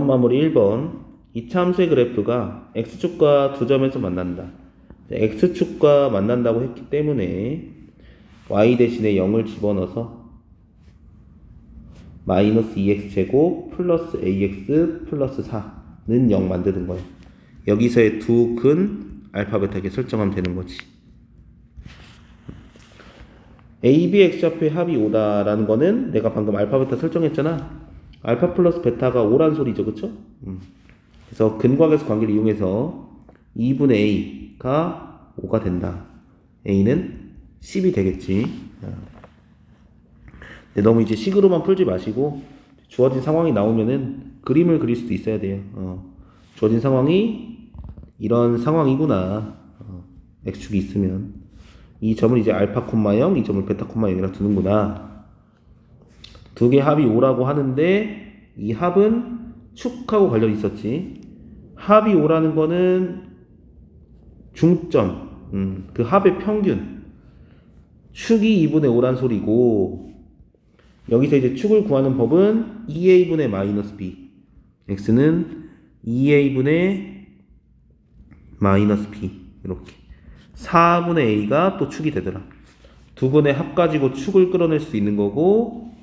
마무리 1번. 이차함수의 그래프가 x축과 두 점에서 만난다. x축과 만난다고 했기 때문에 y 대신에 0을 집어넣어서 마이너스 2x제곱 플러스 ax 플러스 4는 0 만드는 거예요. 여기서의 두 근 알파 베타 이렇게 설정하면 되는 거지. a, b, x좌표의 합이 5다라는 거는 내가 방금 알파 베타 설정했잖아. 알파 플러스 베타가 5란 소리죠, 그쵸? 그래서 근과계수 관계를 이용해서 2분의 a가 5가 된다. a는 10이 되겠지. 근데 너무 이제 식으로만 풀지 마시고 주어진 상황이 나오면은 그림을 그릴 수도 있어야 돼요. 주어진 상황이 이런 상황이구나. x축이 있으면 이 점을 이제 알파 콤마 0, 이 점을 베타 콤마 0이라 두는구나. 두 개 합이 5라고 하는데 이 합은 축하고 관련이 있었지. 합이 5라는 거는 중점, 그 합의 평균. 축이 2분의 5란 소리고, 여기서 이제 축을 구하는 법은 2a분의 마이너스 b. x는 2a분의 마이너스 b. 이렇게. 4분의 a가 또 축이 되더라. 두 분의 합 가지고 축을 끌어낼 수 있는 거고,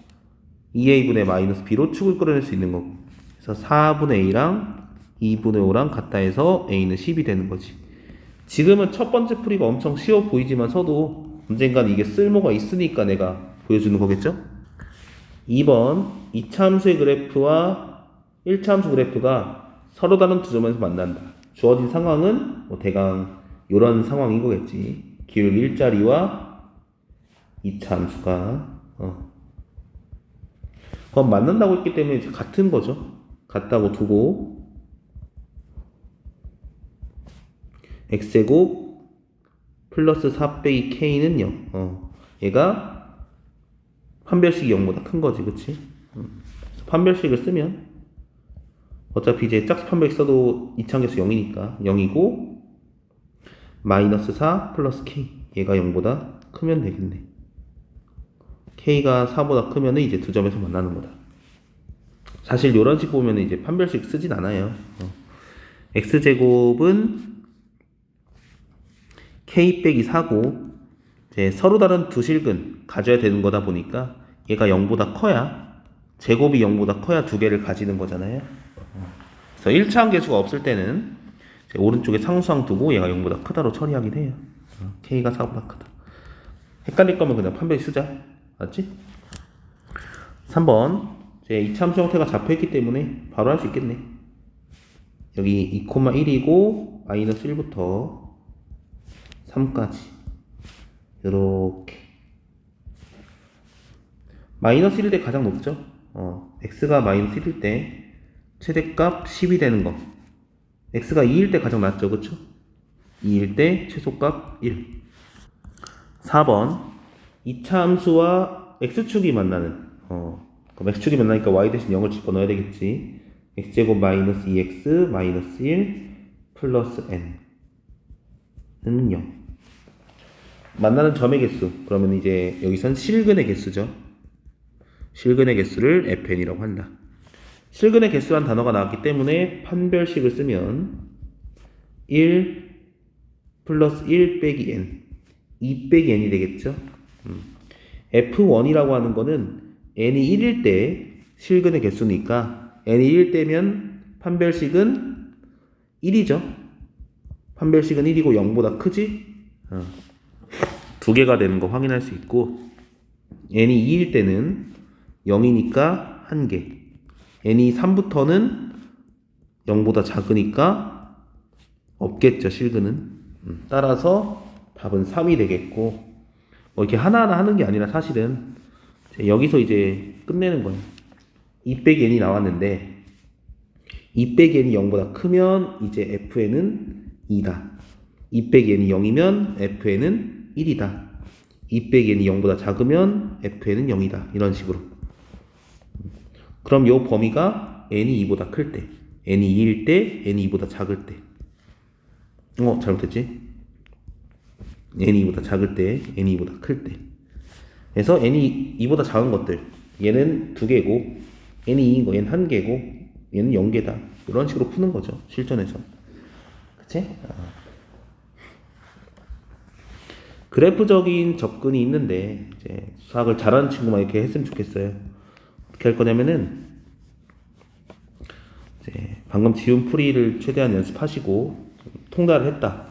2a분의 마이너스 b로 축을 끌어낼 수 있는 거고. 그래서 4분의 a랑 2분의 5랑 같다 해서 a는 10이 되는 거지. 지금은 첫 번째 풀이가 엄청 쉬워 보이지만서도 언젠간 이게 쓸모가 있으니까 내가 보여주는 거겠죠? 2번 2차 함수의 그래프와 1차 함수 그래프가 서로 다른 두 점에서 만난다. 주어진 상황은 뭐 대강 이런 상황인 거겠지. 기울기 일자리와 2차 함수가 그럼 만난다고 했기 때문에 이제 같은 거죠. 같다고 두고 x제곱 플러스 4 빼기 k는 0. 얘가 판별식이 0보다 큰 거지, 그치? 판별식을 쓰면 어차피 이제 짝수 판별식 써도 이차함계수 0이니까 0이고 마이너스 4 플러스 k 얘가 0보다 크면 되겠네. k가 4보다 크면 이제 두 점에서 만나는 거다. 사실 이런 식 보면 이제 판별식 쓰진 않아요. x제곱은 k 빼기 4고 이제 서로 다른 두 실근 가져야 되는 거다 보니까 얘가 0보다 커야 제곱이 0보다 커야 두 개를 가지는 거잖아요. 그래서 1차함 계수가 없을 때는 오른쪽에 상수항 두고 얘가 0보다 크다로 처리하긴 해요. k가 4보다 크다. 헷갈릴 거면 그냥 판별식 쓰자. 맞지? 3번 이제 2차 함수 형태가 잡혀있기 때문에 바로 할 수 있겠네. 여기 2,1이고 마이너스 1부터 3까지 이렇게 마이너스 1일 때 가장 높죠? x가 마이너스 1일 때 최대값 10이 되는 거. x가 2일 때 가장 낮죠, 그쵸? 2일 때 최소값 1. 4번 2차 함수와 x축이 만나는 그럼 x축이 만나니까 y 대신 0을 집어넣어야 되겠지. x제곱 마이너스 2x 마이너스 1 플러스 n은 0. 만나는 점의 개수. 그러면 이제 여기선 실근의 개수죠. 실근의 개수를 fn이라고 한다. 실근의 개수란 단어가 나왔기 때문에 판별식을 쓰면 1 플러스 1 빼기 n 2 빼기 n이 되겠죠. f1이라고 하는 거는 n이 1일 때 실근의 개수니까 n이 1일 때면 판별식은 1이죠. 판별식은 1이고 0보다 크지? 두 개가 되는 거 확인할 수 있고 n이 2일 때는 0이니까 1개. n이 3부터는 0보다 작으니까 없겠죠, 실근은. 따라서 답은 3이 되겠고 뭐 이렇게 하나하나 하는 게 아니라 사실은 여기서 이제 끝내는 거예요. 2 빼기 n이 나왔는데 2 빼기 n이 0보다 크면 이제 fn은 2다. 2 빼기 n이 0이면 fn은 1이다. 2 빼기 n이 0보다 작으면 fn은 0이다. 이런 식으로. 그럼 요 범위가 n이 2보다 클 때, n이 2일 때, n이 2보다 작을 때. 잘못했지? n이 2보다 작을 때, n이 2보다 클 때. 그래서 n이 2보다 작은 것들, 얘는 2개고, n이 2인 거, 얘는 1개고, 얘는 0개다. 이런 식으로 푸는 거죠. 실전에서. 그치? 그래프적인 접근이 있는데 이제 수학을 잘하는 친구만 이렇게 했으면 좋겠어요. 어떻게 할 거냐면은 이제 방금 지운 풀이를 최대한 연습하시고 통달을 했다.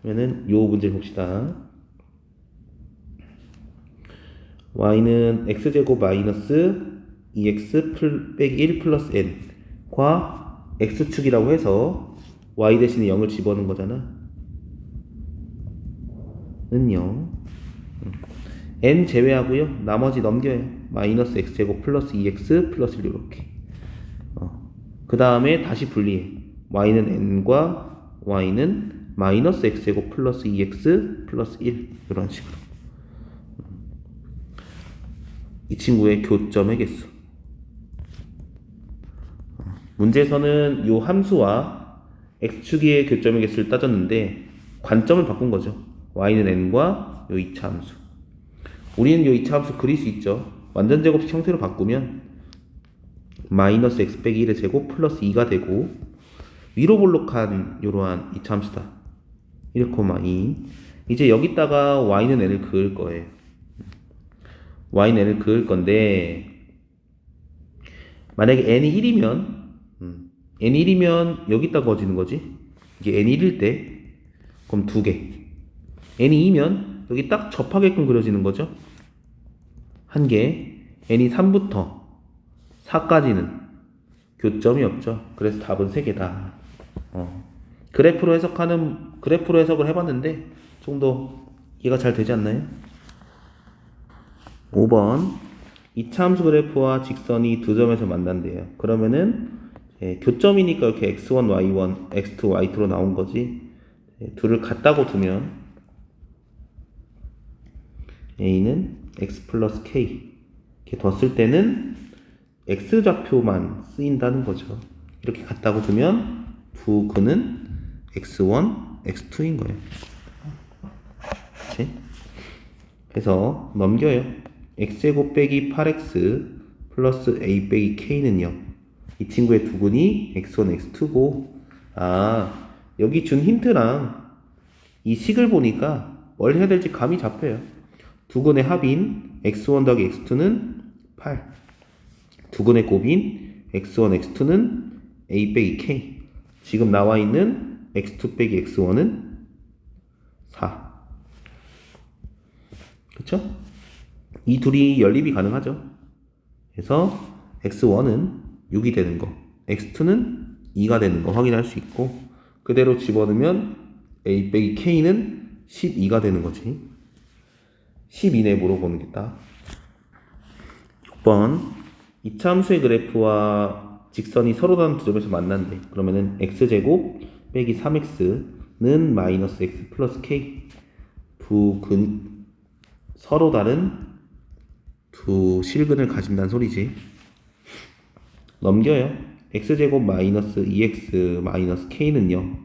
그러면은 요 문제 봅시다. y는 x제곱 마이너스 2x 빼기 1 플러스 n과 x축이라고 해서 y 대신에 0을 집어넣은 거잖아. 는 0. n 제외하고요. 나머지 넘겨요. 마이너스 x제곱 플러스 2x 플러스 1 이렇게. 그 다음에 다시 분리해. y는 n과 y는 마이너스 x제곱 플러스 2x 플러스 1 이런 식으로. 이 친구의 교점의 개수. 문제에서는 이 함수와 x축의 교점의 개수를 따졌는데 관점을 바꾼 거죠. y는 n과 요 2차 함수. 우리는 요 2차 함수 그릴 수 있죠. 완전 제곱식 형태로 바꾸면 마이너스 x 빼기 1의 제곱 플러스 2가 되고 위로 볼록한 요러한 2차 함수다. 1,2. 이제 여기다가 y는 n을 그을 거예요. y는 n을 그을 건데 만약에 n이 1이면 n이 1이면 여기다 그어지는 거지. 이게 n이 1일 때 그럼 2개. n이 2면 여기 딱 접하게끔 그려지는 거죠. 한 개. n이 3부터 4까지는 교점이 없죠. 그래서 답은 3개다. 그래프로 해석을 해봤는데 좀 더 이해가 잘 되지 않나요? 5번 2차 함수 그래프와 직선이 두 점에서 만난대요. 그러면은 교점이니까 이렇게 x1, y1, x2, y2로 나온 거지. 둘을 같다고 두면 a는 x 플러스 k 이렇게 뒀을 때는 x좌표만 쓰인다는 거죠. 이렇게 같다고 두면 두 근은 x1, x2인 거예요. 그치? 그래서 넘겨요. x제곱 빼기 8x 플러스 a 빼기 k는요. 이 친구의 두 근이 x1, x2고 여기 준 힌트랑 이 식을 보니까 뭘 해야 될지 감이 잡혀요. 두 근의 합인 x1 더하기 x2는 8. 두 근의 곱인 x1, x2는 a 빼기 k. 지금 나와 있는 x2 빼기 x1은 4. 그쵸? 이 둘이 연립이 가능하죠. 그래서 x1은 6이 되는 거, x2는 2가 되는 거 확인할 수 있고 그대로 집어넣으면 a 빼기 k는 12가 되는 거지. 10 이내 물어보는 게 딱. 6번 2차 함수의 그래프와 직선이 서로 다른 두 점에서 만난대. 그러면은 x제곱 빼기 3x는 마이너스 x 플러스 k 두 근 서로 다른 두 실근을 가진다는 소리지. 넘겨요. x제곱 마이너스 2x 마이너스 k는요.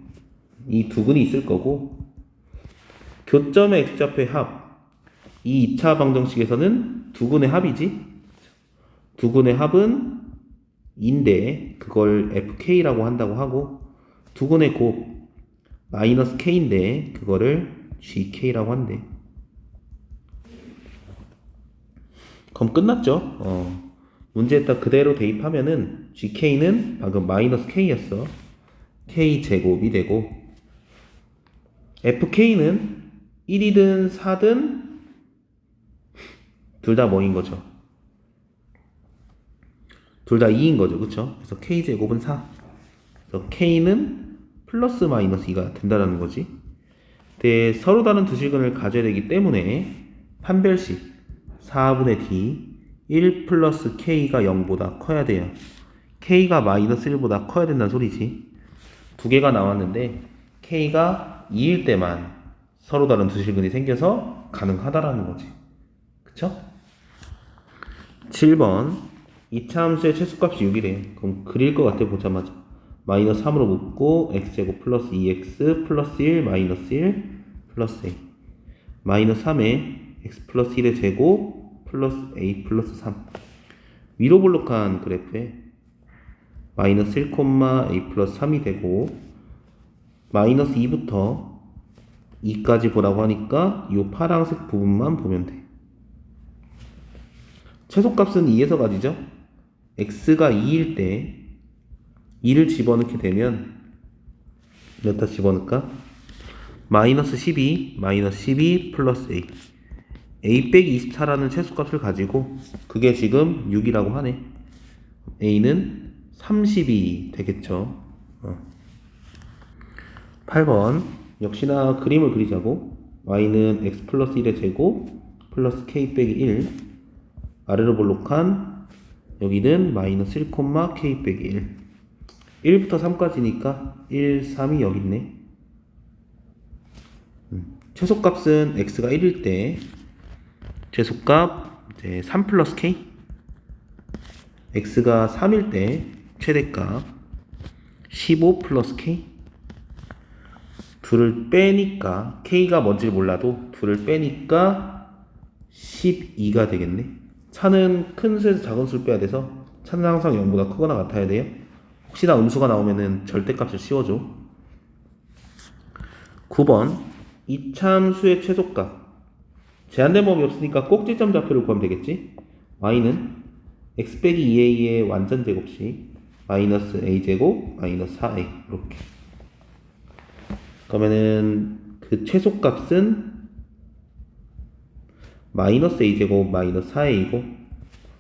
이 두 근이 있을 거고 교점의 x좌표의 합. 이 2차 방정식에서는 두 근의 합이지. 두 근의 합은 2인데 그걸 fk라고 한다고 하고 두 근의 곱 마이너스 k인데 그거를 gk라고 한대. 그럼 끝났죠. 문제에다 그대로 대입하면은 gk는 방금 마이너스 k였어. k제곱이 되고 fk는 1이든 4든 둘 다 뭐인 거죠? 둘 다 2인 거죠. 그쵸? 그래서 k제곱은 4. 그래서 k는 플러스 마이너스 2가 된다는 거지. 근데 서로 다른 두 실근을 가져야 되기 때문에 판별식 4분의 d 1 플러스 k가 0보다 커야 돼요. k가 마이너스 1보다 커야 된다는 소리지. 두 개가 나왔는데 k가 2일 때만 서로 다른 두 실근이 생겨서 가능하다라는 거지. 그쵸? 7번 2차 함수의 최소값이 6이래. 그럼 그릴 것 같아 보자마자. 마이너스 3으로 묶고 x제곱 플러스 2x 플러스 1 마이너스 1 플러스 a 마이너스 3에 x 플러스 1의 제곱 플러스 a 플러스 3 위로 볼록한 그래프에 마이너스 1, a 플러스 3이 되고 마이너스 2부터 2까지 보라고 하니까 이 파란색 부분만 보면 돼. 최소값은 2에서 가지죠? x가 2일 때 2를 집어넣게 되면 몇다 집어넣을까? 마이너스 12, 마이너스 12 플러스 a 빼기 24라는 최소값을 가지고 그게 지금 6이라고 하네. a는 30이 되겠죠. 8번 역시나 그림을 그리자고. y는 x 플러스 1의 제곱 플러스 k 빼기 1 아래로 볼록한 여기는 마이너스 1, k 빼기 1 1부터 3까지니까 1, 3이 여기 있네. 최소값은 x가 1일 때 최소값 이제 3 플러스 k x가 3일 때 최대값 15 플러스 k 둘을 빼니까 k가 뭔지 몰라도 둘을 빼니까 12가 되겠네. 차는 큰 수에서 작은 수를 빼야 돼서 차는 항상 0보다 크거나 같아야 돼요. 혹시나 음수가 나오면은 절대값을 씌워줘. 9번 이차함수의 최소값. 제한된 범위 없으니까 꼭지점 좌표를 구하면 되겠지. y는 x 빼기 2a의 완전 제곱씩 마이너스 a제곱 마이너스 4a 이렇게. 그러면은 그 최소값은 마이너스 a제곱 마이너스 4a이고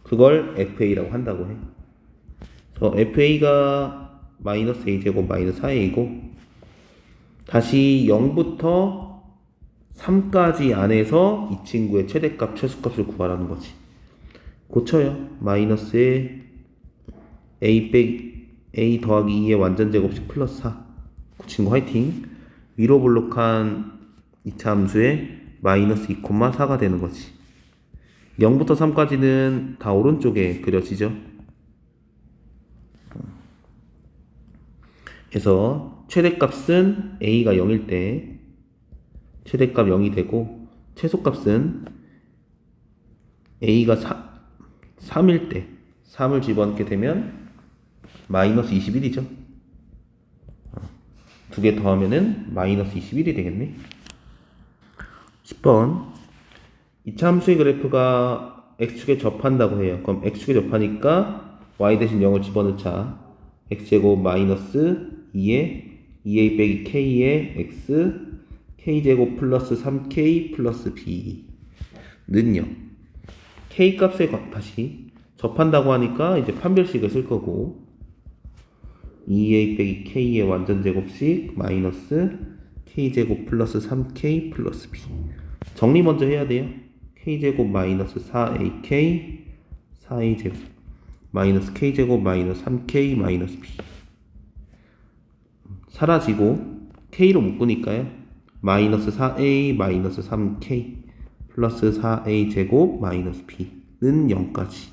그걸 fa라고 한다고 해. 그래서 fa가 마이너스 a제곱 마이너스 4a이고 다시 0부터 3까지 안에서 이 친구의 최대값 최소값을 구하라는 거지. 고쳐요. 마이너스에 a 더하기 2의 완전 제곱식 플러스 4. 그 친구 화이팅. 위로 볼록한 2차 함수에 마이너스 2, 4가 되는 거지. 0부터 3까지는 다 오른쪽에 그려지죠. 그래서 최대값은 a가 0일 때 최대값 0이 되고 최소값은 a가 3일 때 3을 집어넣게 되면 마이너스 21이죠. 두 개 더하면은 마이너스 21이 되겠네. 10번 2차 함수의 그래프가 x축에 접한다고 해요. 그럼 x축에 접하니까 y 대신 0을 집어넣자. x제곱 마이너스 2에 2a 빼기 k에 x k제곱 플러스 3k 플러스 b는요. k값에 다시 접한다고 하니까 이제 판별식을 쓸 거고 2a 빼기 k의 완전 제곱식 마이너스 k제곱 플러스 3k 플러스 b. 정리 먼저 해야 돼요. k제곱 마이너스 4ak 4a제곱 마이너스 k제곱 마이너스 3k 마이너스 b 사라지고 k로 묶으니까요. 마이너스 4a 마이너스 3k 플러스 4a 제곱 마이너스 b는 0까지.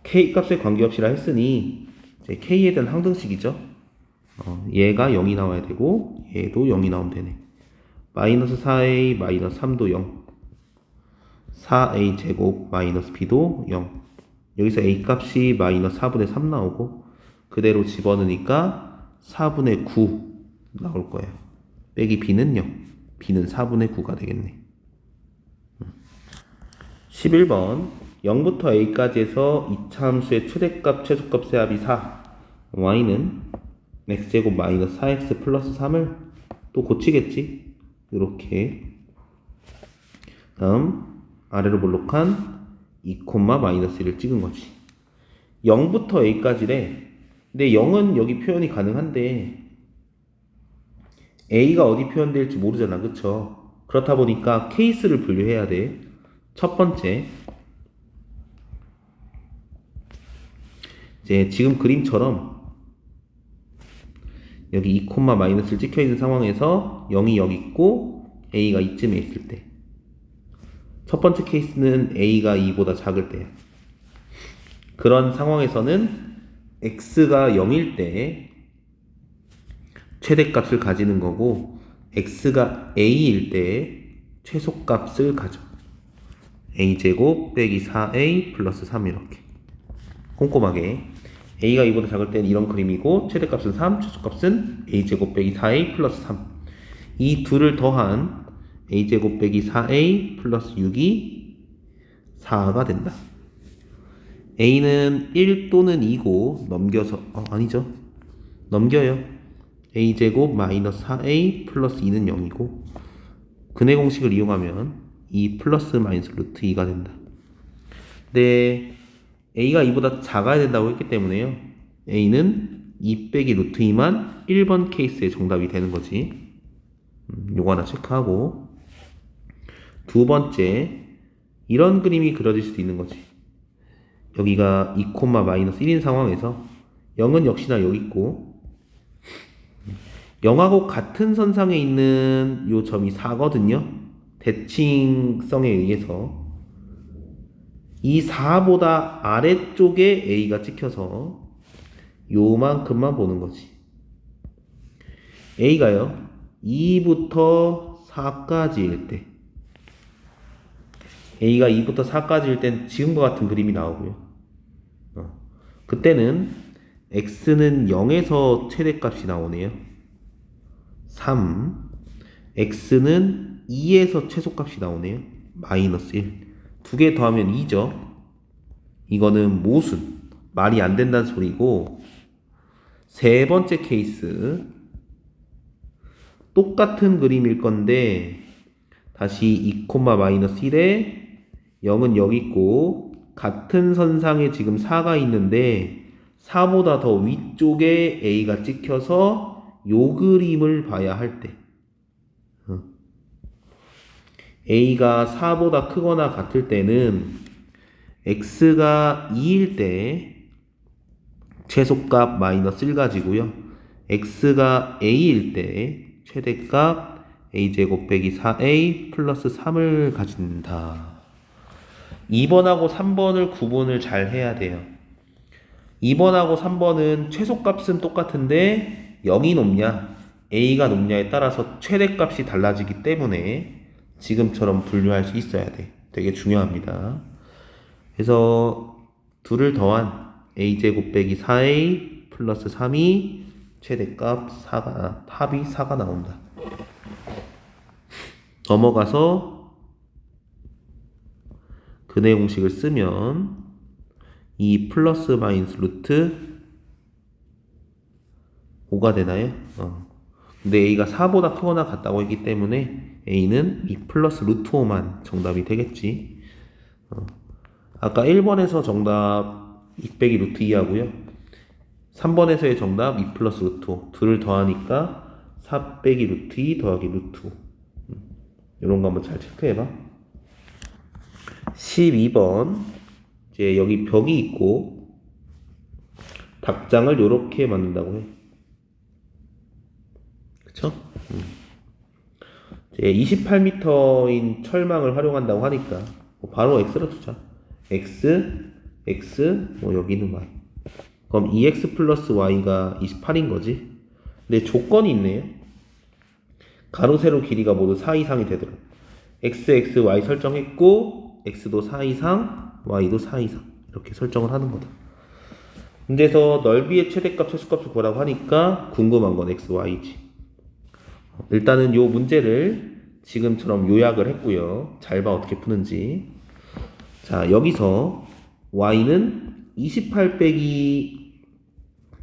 k 값에 관계없이라 했으니 이제 k에 대한 항등식이죠. 얘가 0이 나와야 되고 얘도 0이 나오면 되네. 마이너스 4a 마이너스 3도 0 4a 제곱 마이너스 b도 0. 여기서 a 값이 마이너스 4분의 3 나오고 그대로 집어넣으니까 4분의 9 나올 거예요. 빼기 b는 0. b는 4분의 9가 되겠네. 11번 0부터 a까지 해서 2차 함수의 최대값 최소값의 합이 4. y는 x제곱 마이너스 4x 플러스 3을 또 고치겠지. 이렇게. 다음 아래로 볼록한 2, 마이너스 1을 찍은 거지. 0부터 a까지래. 근데 0은 여기 표현이 가능한데 a가 어디 표현될지 모르잖아. 그쵸? 그렇다 보니까 케이스를 분류해야 돼. 첫 번째 이제 지금 그림처럼 여기 2, 마이너스를 찍혀있는 상황에서 0이 여기 있고 a가 이쯤에 있을 때 첫 번째 케이스는 a가 2보다 작을 때야. 그런 상황에서는 x가 0일 때 최대값을 가지는 거고 x가 a일 때 최소값을 가져. a제곱 빼기 4a 플러스 3 이렇게. 꼼꼼하게. a가 2보다 작을 때는 이런 그림이고 최대값은 3, 최소값은 a제곱 빼기 4a 플러스 3. 이 둘을 더한 a제곱 빼기 4a 플러스 6이 4가 된다. a는 1 또는 2고 넘겨서 아니죠. 넘겨요. a제곱 마이너스 4a 플러스 2는 0이고 근해 공식을 이용하면 2 플러스 마이너스 루트 2가 된다. 근데 a가 2보다 작아야 된다고 했기 때문에요. a는 2 빼기 루트 2만 1번 케이스의 정답이 되는 거지. 요거 하나 체크하고 두 번째 이런 그림이 그려질 수도 있는 거지. 여기가 2, 마이너스 1인 상황에서 0은 역시나 여기 있고 0하고 같은 선상에 있는 요 점이 4거든요. 대칭성에 의해서 이 4보다 아래쪽에 A가 찍혀서 요만큼만 보는 거지. A가요 2부터 4까지일 때 A가 2부터 4까지일 땐 지금과 같은 그림이 나오고요. 그때는 X는 0에서 최대값이 나오네요. 3 X는 2에서 최소값이 나오네요. 마이너스 1 두 개 더하면 2죠. 이거는 모순, 말이 안 된다는 소리고 세 번째 케이스 똑같은 그림일 건데 다시 2, 마이너스 1에 0은 여기 있고 같은 선상에 지금 4가 있는데 4보다 더 위쪽에 A가 찍혀서 요 그림을 봐야 할 때 A가 4보다 크거나 같을 때는 X가 2일 때 최소값 마이너스 1 가지고요. X가 A일 때 최대값 A제곱 빼기 4A 플러스 3을 가진다. 2번하고 3번을 구분을 잘 해야 돼요. 2번하고 3번은 최소값은 똑같은데 0이 높냐 A가 높냐에 따라서 최대값이 달라지기 때문에 지금처럼 분류할 수 있어야 돼. 되게 중요합니다. 그래서 둘을 더한 A제곱 빼기 4A 플러스 3이 최대값 4가 합이 4가 나온다. 넘어가서 근해 공식을 쓰면 2 플러스 마이너스 루트 5가 되나요? 근데 A가 4보다 크거나 같다고 했기 때문에 A는 2 플러스 루트 5만 정답이 되겠지. 아까 1번에서 정답 2 빼기 루트 2 하고요. 3번에서의 정답 2 플러스 루트 5. 둘을 더하니까 4 빼기 루트 2 더하기 루트 5. 이런 거 한번 잘 체크해봐. 12번. 이제 여기 벽이 있고 닭장을 요렇게 만든다고 해. 그쵸? 이제 28m인 철망을 활용한다고 하니까 바로 X로 두자. X, 여기는 Y. 그럼 2X 플러스 Y가 28인 거지. 근데 조건이 있네요. 가로, 세로 길이가 모두 4 이상이 되도록. X, Y 설정했고, X도 4 이상, Y도 4 이상. 이렇게 설정을 하는 거다. 문제에서 넓이의 최대값, 최소값을 구하라고 하니까 궁금한 건 X, Y지. 일단은 요 문제를 지금처럼 요약을 했고요. 잘 봐, 어떻게 푸는지. 자, 여기서 Y는 28 빼기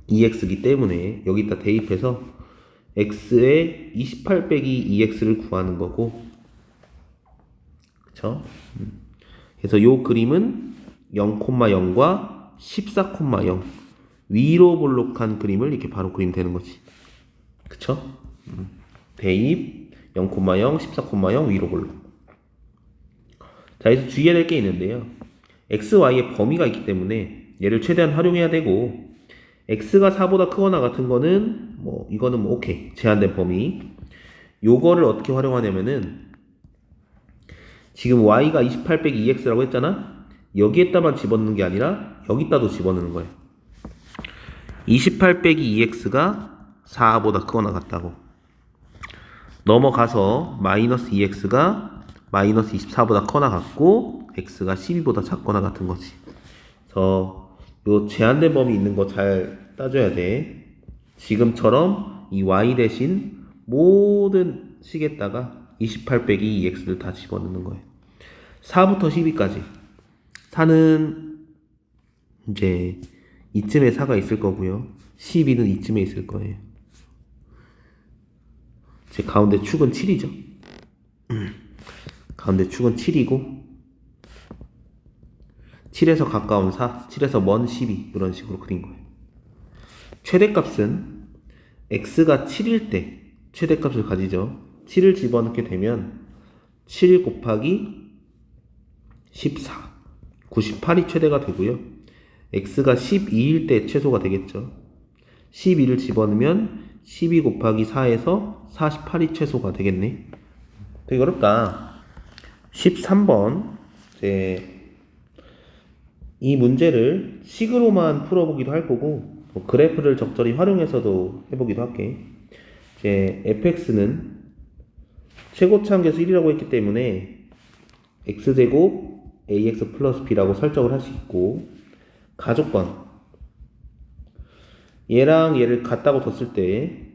2X이기 때문에 여기다 대입해서 X의 28 빼기 2X를 구하는 거고, 그쵸? 그래서 요 그림은 0,0과 14,0 위로 볼록한 그림을 이렇게 바로 그리면 되는 거지. 그쵸? 대입 0,0, 14,0 위로 볼록. 자, 여기서 주의해야 될 게 있는데요. x, y의 범위가 있기 때문에 얘를 최대한 활용해야 되고 x가 4보다 크거나 같은 거는 이거는 오케이. 제한된 범위. 요거를 어떻게 활용하냐면은 지금 y가 28 빼기 2x라고 했잖아. 여기에다만 집어넣는 게 아니라 여기다도 집어넣는 거예요. 28 빼기 2x가 4보다 크거나 같다고. 넘어가서 마이너스 2x가 마이너스 24보다 커나 같고 x가 12보다 작거나 같은 거지. 그래서 요 제한된 범위 있는 거 잘 따줘야 돼. 지금처럼 이 y 대신 모든 식에다가 28 빼기 2x를 다 집어넣는 거예요. 4부터 12까지. 4는 이제 이쯤에 4가 있을 거고요. 12는 이쯤에 있을 거예요. 제 가운데 축은 7이죠. 가운데 축은 7이고 7에서 가까운 4, 7에서 먼 12 이런 식으로 그린 거예요. 최대값은 x가 7일 때 최대값을 가지죠. 7을 집어넣게 되면 7 곱하기 14, 98이 최대가 되고요. x가 12일 때 최소가 되겠죠. 12를 집어넣으면 12 곱하기 4에서 48이 최소가 되겠네. 되게 어렵다. 13번 이 문제를 식으로만 풀어보기도 할 거고 그래프를 적절히 활용해서도 해보기도 할게. fx는 최고차 함수에서 1이라고 했기 때문에 x제곱 ax 플러스 b라고 설정을 할 수 있고, 가족권 얘랑 얘를 같다고 뒀을 때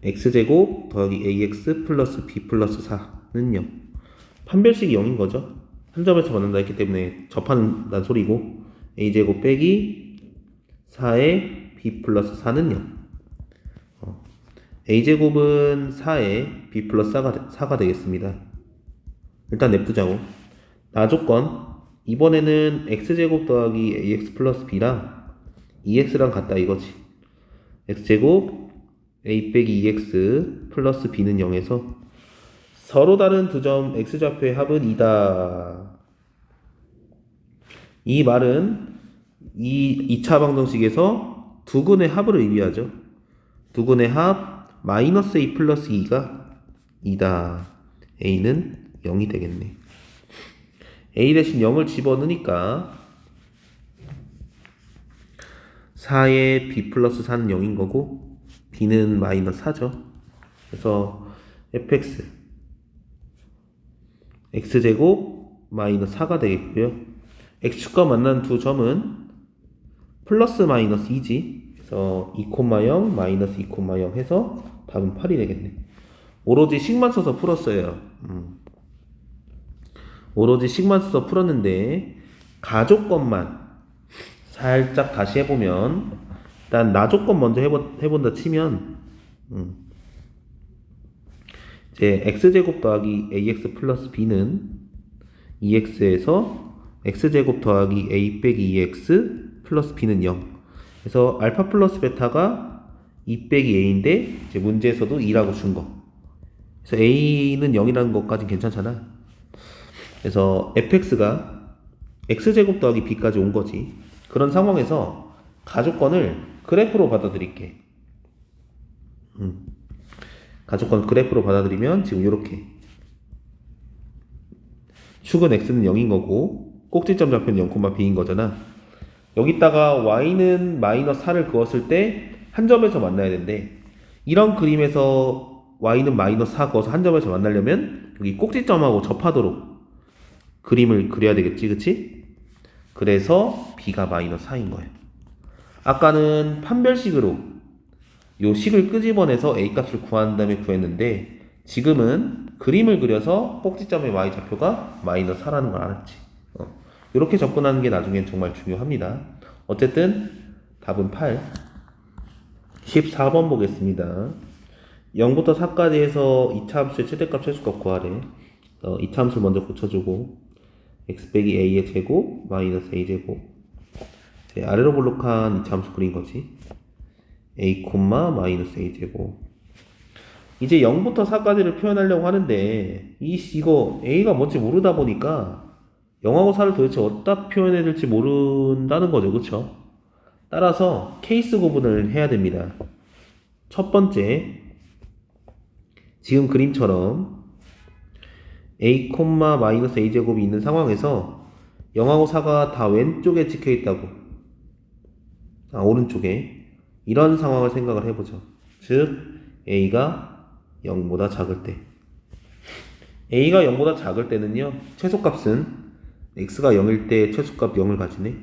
x제곱 더하기 ax 플러스 b 플러스 4는 0. 판별식이 0인 거죠. 한 점에서 만난다 했기 때문에 접한다는 소리고, a제곱 빼기 4에 b 플러스 4는 0. a제곱은 4에 b 플러스 4가 되겠습니다. 일단 냅두자고. 나조건 이번에는 x제곱 더하기 ax 플러스 b랑 2x랑 같다 이거지. x제곱 a 빼기 2x 플러스 b는 0에서 서로 다른 두 점 x좌표의 합은 2다. 이 말은 이 2차 방정식에서 두 근의 합을 의미하죠. 두 근의 합 마이너스 a 플러스 2가 2다. a는 0이 되겠네. a 대신 0을 집어넣으니까 4에 b 플러스 4는 0인 거고 b는 마이너스 4죠. 그래서 fx x제곱 마이너스 4가 되겠고요. x축과 만난 두 점은 플러스 마이너스 2지. 그래서 2,0 마이너스 2,0 해서 답은 8이 되겠네. 오로지 식만 써서 풀었어요. 오로지 식만 써서 풀었는데 가족권만 살짝 다시 해보면, 일단 나조건 먼저 해본다 치면 이제 x제곱 더하기 ax 플러스 b는 2x에서 x제곱 더하기 a 빼기 2x 플러스 b는 0. 그래서 알파 플러스 베타가 2 빼기 a인데 이제 문제에서도 2라고 준 거. 그래서 a는 0이라는 것까지 괜찮잖아. 그래서 fx가 x제곱 더하기 b까지 온 거지. 그런 상황에서 가족권을 그래프로 받아들일게. 가족권 그래프로 받아들이면 지금 이렇게 축은 x는 0인 거고 꼭지점 좌표는 0,b인 거잖아. 여기다가 y는 마이너스 4를 그었을 때 한 점에서 만나야 된대. 이런 그림에서 y는 마이너스 4 그어서 한 점에서 만나려면 여기 꼭지점하고 접하도록 그림을 그려야 되겠지, 그치? 그래서 b가 마이너스 4인 거예요. 아까는 판별식으로 요 식을 끄집어내서 a 값을 구한 다음에 구했는데, 지금은 그림을 그려서 꼭지점의 y좌표가 마이너스 4라는 걸 알았지. 이렇게 접근하는 게 나중엔 정말 중요합니다. 어쨌든 답은 8. 14번 보겠습니다. 0부터 4까지 해서 2차 함수의 최대값 최소값 구하래. 2차 함수를 먼저 고쳐주고 x 빼기 a의 제곱 마이너스 a 제곱, 아래로 볼록한 2차 함수 그린 거지. a 마이너스 a 제곱. 이제 0부터 4까지를 표현하려고 하는데 이거 a가 뭔지 모르다 보니까 0하고 4를 도대체 어디다 표현해야 될지 모른다는 거죠. 그쵸? 따라서 케이스 구분을 해야 됩니다. 첫 번째, 지금 그림처럼 a, 마이너스 a 제곱이 있는 상황에서 0하고 4가 다 왼쪽에 찍혀 있다고, 오른쪽에, 이런 상황을 생각을 해보죠. 즉 a가 0보다 작을 때, a가 0보다 작을 때는요, 최소값은 x가 0일 때 최소값 0을 가지네.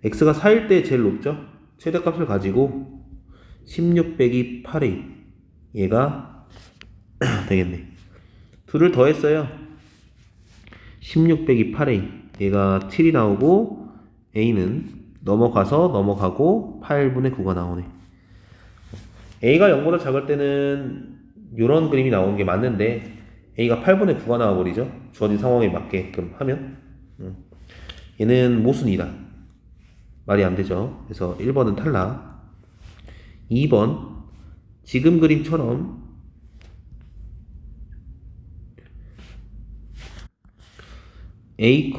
x가 4일 때 제일 높죠? 최대값을 가지고 16 빼기 8a 얘가 되겠네. 둘을 더했어요. 16 빼기 8a 얘가 7이 나오고 a는 넘어가고 8분의 9가 나오네. a가 0보다 작을 때는 이런 그림이 나오는 게 맞는데 a가 8분의 9가 나와버리죠. 주어진 상황에 맞게끔 하면 얘는 모순이다. 말이 안 되죠. 그래서 1번은 탈락. 2번 지금 그림처럼 a,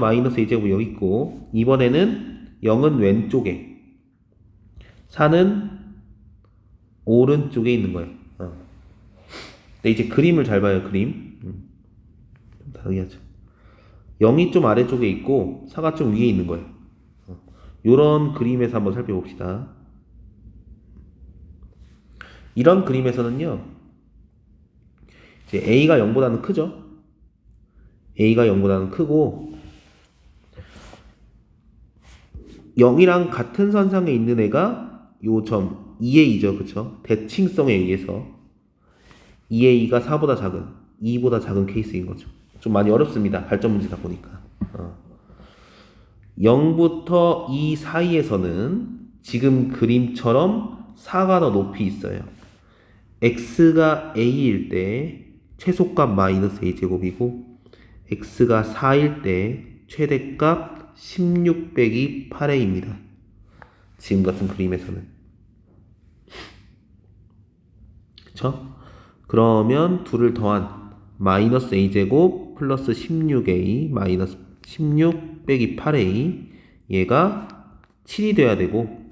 마이너스 a제곱 여기 있고 이번에는 0은 왼쪽에 4는 오른쪽에 있는 거예요. 근데 이제 그림을 잘 봐요. 그림 좀 다르게 하죠. 0이 좀 아래쪽에 있고 4가 좀 위에 있는 거예요. 요런 그림에서 한번 살펴봅시다. 이런 그림에서는요 이제 a가 0보다는 크죠. a가 0보다는 크고 0이랑 같은 선상에 있는 애가 요 점 2a죠. 그쵸? 대칭성에 의해서 2a가 4보다 작은 2보다 작은 케이스인 거죠. 좀 많이 어렵습니다. 발전 문제다 보니까 0부터 2 사이에서는 지금 그림처럼 4가 더 높이 있어요. x가 a일 때 최소값 마이너스 a제곱이고 x가 4일 때 최대값 16 빼기 8a입니다. 지금 같은 그림에서는. 그쵸? 그러면 둘을 더한 마이너스 a제곱 플러스 16a 마이너스 16 빼기 8a 얘가 7이 돼야 되고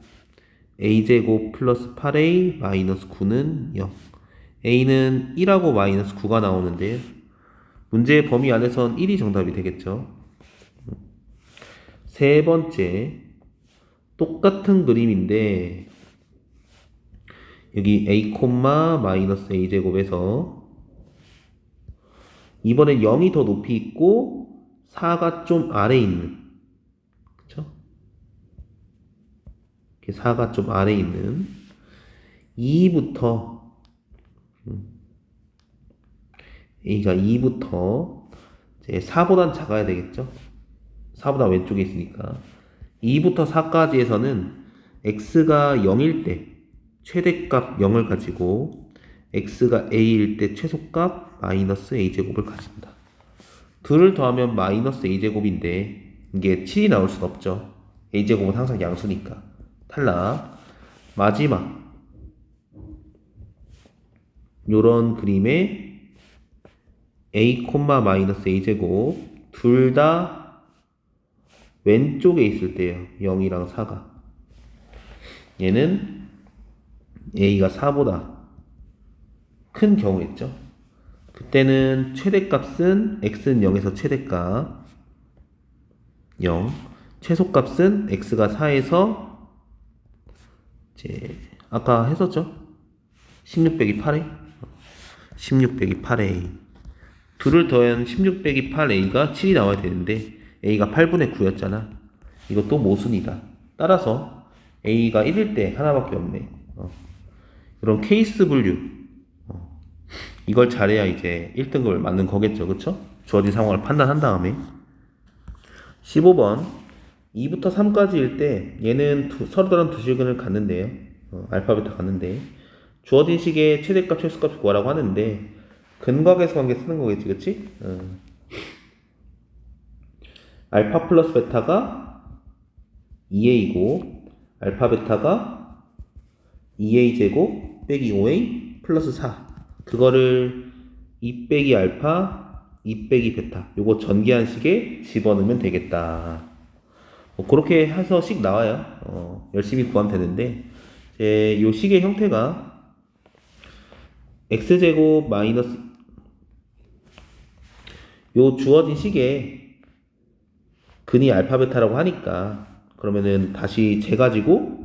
a제곱 플러스 8a 마이너스 9는 0. a는 1하고 마이너스 9가 나오는데요. 문제의 범위 안에선 1이 정답이 되겠죠. 세 번째, 똑같은 그림인데 여기 a, 마이너스 a제곱에서 이번엔 0이 더 높이 있고 4가 좀 아래에 있는, 그쵸? 4가 좀 아래에 있는 2부터 a가 2부터 이제 4보단 작아야 되겠죠? 4보다 왼쪽에 있으니까 2부터 4까지에서는 x가 0일 때 최대값 0을 가지고 x가 a일 때 최소값 마이너스 a제곱을 가집니다. 둘을 더하면 마이너스 a제곱인데 이게 7이 나올 순 없죠. a제곱은 항상 양수니까 탈락. 마지막 요런 그림에 a, 마이너스 a제곱 둘 다 왼쪽에 있을 때예요. 0이랑 4가. 얘는 a가 4보다 큰 경우겠죠. 그때는 최대값은 x는 0에서 최대값 0, 최소값은 x가 4에서 이제 아까 했었죠. 16 빼기 8a 16 빼기 8a 둘을 더한 16 빼기 8a가 7이 나와야 되는데 a가 8분의 9였잖아. 이것도 모순이다. 따라서 a가 1일 때 하나밖에 없네. 이런 케이스 분류 이걸 잘해야 이제 1등급을 맞는 거겠죠. 그쵸? 주어진 상황을 판단한 다음에 15번 2부터 3까지일 때 얘는 서로 다른 두 실근을 갖는데요. 알파, 베타 갖는데 주어진 식의 최대값, 최소값 구하라고 하는데 근각에서 관계 쓰는 거겠지. 그치? 알파 플러스 베타가 2a이고 알파 베타가 2a 제곱 빼기 5a 플러스 4 그거를 2 빼기 알파 2 빼기 베타 요거 전개한 식에 집어넣으면 되겠다. 그렇게 해서 식 나와요. 열심히 구하면 되는데 요 식의 형태가 x제곱 마이너스 요 주어진 식에 근이 알파 베타라고 하니까 그러면은 다시 재가지고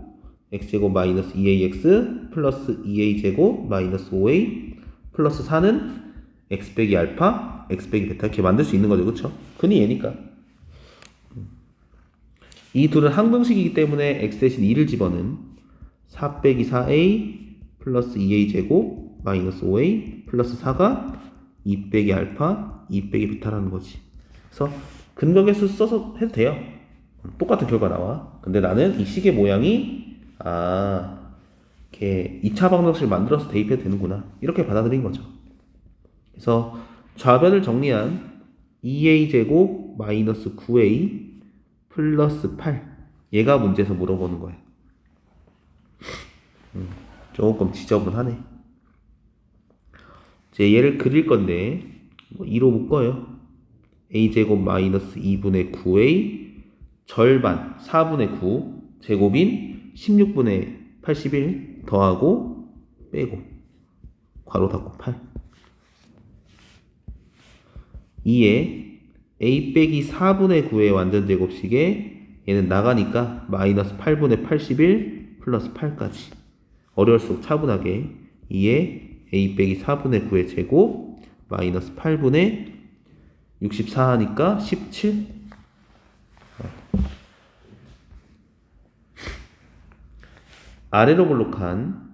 x제곱 마이너스 2ax 플러스 2a제곱 마이너스 5a 플러스 4는 x 빼기 알파 x 빼기 베타 이렇게 만들 수 있는 거죠. 그쵸? 근이 얘니까 이 둘은 항등식이기 때문에 x 대신 2를 집어넣은 4 빼기 4a 플러스 2a 제곱 마이너스 5a 플러스 4가 2 빼기 알파 2 빼기 베타라는 거지. 그래서 근거계수 써서 해도 돼요. 똑같은 결과 나와. 근데 나는 이 식의 모양이 이렇게 2차 방정식을 만들어서 대입해도 되는구나, 이렇게 받아들인 거죠. 그래서 좌변을 정리한 2a 제곱 마이너스 9a 플러스 8, 얘가 문제에서 물어보는 거야. 조금 지저분하네. 이제 얘를 그릴 건데 2로 묶어요. a제곱 마이너스 2분의 9a 절반 4분의 9 제곱인 16분의 81 더하고 빼고 괄호 닫고 8. 2에 a 빼기 4분의 9의 완전 제곱식에 얘는 나가니까 마이너스 8분의 81 플러스 8까지. 어려울수록 차분하게 2에 a 빼기 4분의 9의 제곱 마이너스 8분의 64 하니까 17. 아래로 볼록한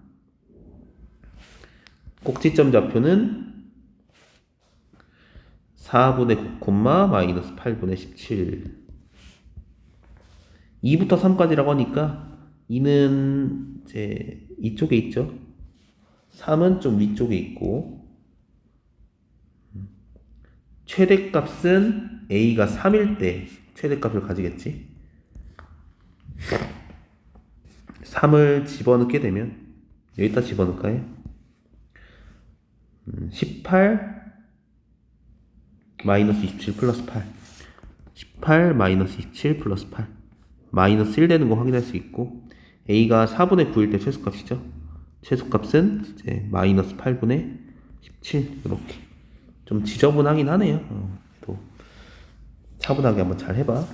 꼭지점 좌표는 4분의 9, 마이너스 8분의 17. 2부터 3까지라고 하니까 2는 이제 이쪽에 있죠. 3은 좀 위쪽에 있고, 최대값은 a가 3일 때 최대값을 가지겠지. 3을 집어넣게 되면 여기다 집어넣을까요? 18 마이너스 27 플러스 8, 18 마이너스 27 플러스 8, 마이너스 1 되는 거 확인할 수 있고, a가 4분의 9일 때 최소값이죠. 최소값은 이제 마이너스 8분의 17. 이렇게 좀 지저분하긴 하네요. 또 차분하게 한번 잘 해봐.